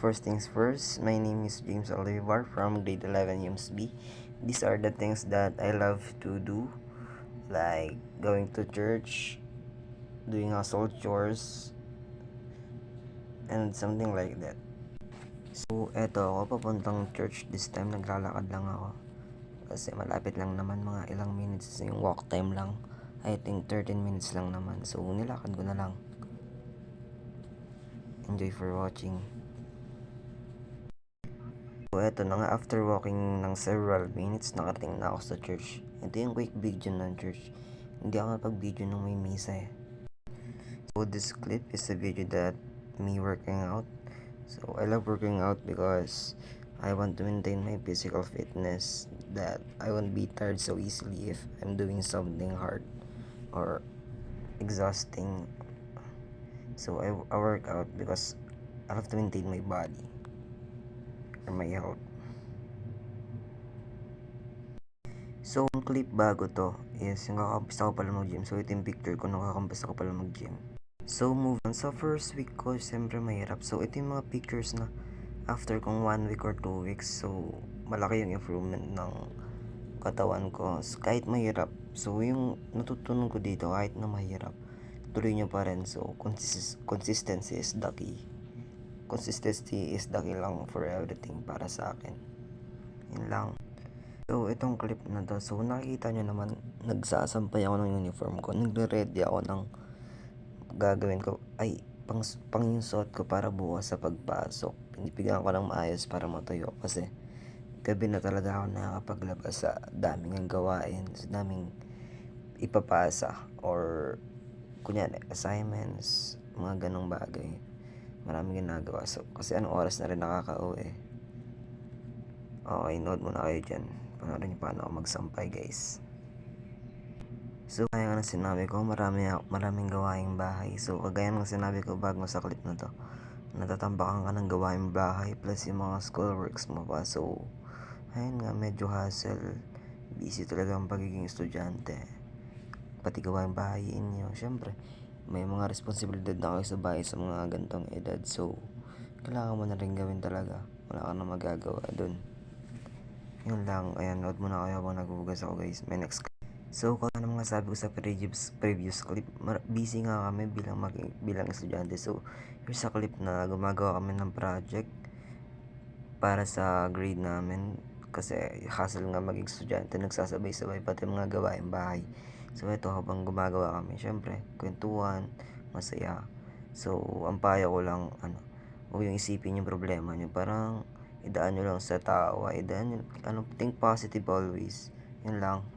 first things first, my name is James Olivar from grade 11 UMS B. These are the things that I love to do, like going to church, doing household chores, and something like that. So, eto ako papuntang church this time, naglalakad lang ako. Kasi malapit lang naman, mga ilang minutes yung walk time lang. I think 13 minutes lang naman. So, nilakad ko na lang. Enjoy for watching. So, eto na nga, after walking ng several minutes, nakarating na ako sa church. Ito yung quick video ng church. Hindi ako napag-video nung may misa eh. So, this clip is a video that me working out. So, I love working out because I want to maintain my physical fitness, that I won't be tired so easily if I'm doing something hard or exhausting. So, I work out because I have to maintain my body or my health. So, yung clip bago to is yung kakambas ako pala mag-gym. So, ito yung picture ko nung kakambas ako pala mag-gym. So, move on. Sa first week ko, siyempre mahirap. So, ito yung mga pictures na after kong 1 week or 2 weeks. So, malaki yung improvement ng katawan ko. So, kahit mahirap. So, yung natutunan ko dito, kahit na mahirap, tuloy nyo pa rin. So, consistency is the key. Consistency is the key lang for everything para sa akin. Yun lang. So, itong clip na to, so nakikita nyo naman, nagsasampay ako ng uniform ko. Nagre-ready ako ng gagawin ko, ay, pang yung suot ko para bukas sa pagpasok. Pinipigan ko ng maayos para matuyo kasi gabi na talaga ako nakakapaglabas sa daming gawain, sa daming ipapasa or kunyari assignments, mga ganong bagay. Maraming ginagawa. So, kasi anong oras na rin nakaka-uwi. Okay, note muna kayo dyan. Panoorin niyo paano ako magsampay, guys. So, kaya nga sinabi ko, maraming gawaing bahay. So, kagaya ng sinabi ko bago sa clip na to, natatambakan ka ng gawaing bahay plus yung mga school works mo pa. So, ayun nga, medyo hassle. Busy talaga ang pagiging estudyante. Pati gawaing bahay inyo. Siyempre, may mga responsibilidad na kayo sa bahay sa mga gantong edad. So, kailangan mo na rin gawin talaga. Wala ka na magagawa dun. Yun lang, ayan, note muna kayo habang naghuhugas ako, guys. May next. So, kung ano mga sabi ko sa previous clip, busy nga kami bilang estudyante. So, here's a clip na gumagawa kami ng project para sa grade namin. Kasi hassle nga maging estudyante, nagsasabay-sabay pati mga gawain bahay. So, ito habang gumagawa kami, syempre, kwentuhan, masaya. So, ang payo ko lang, huwag yung isipin yung problema nyo. Parang, idaan nyo lang sa tawa, think positive always. Yun lang.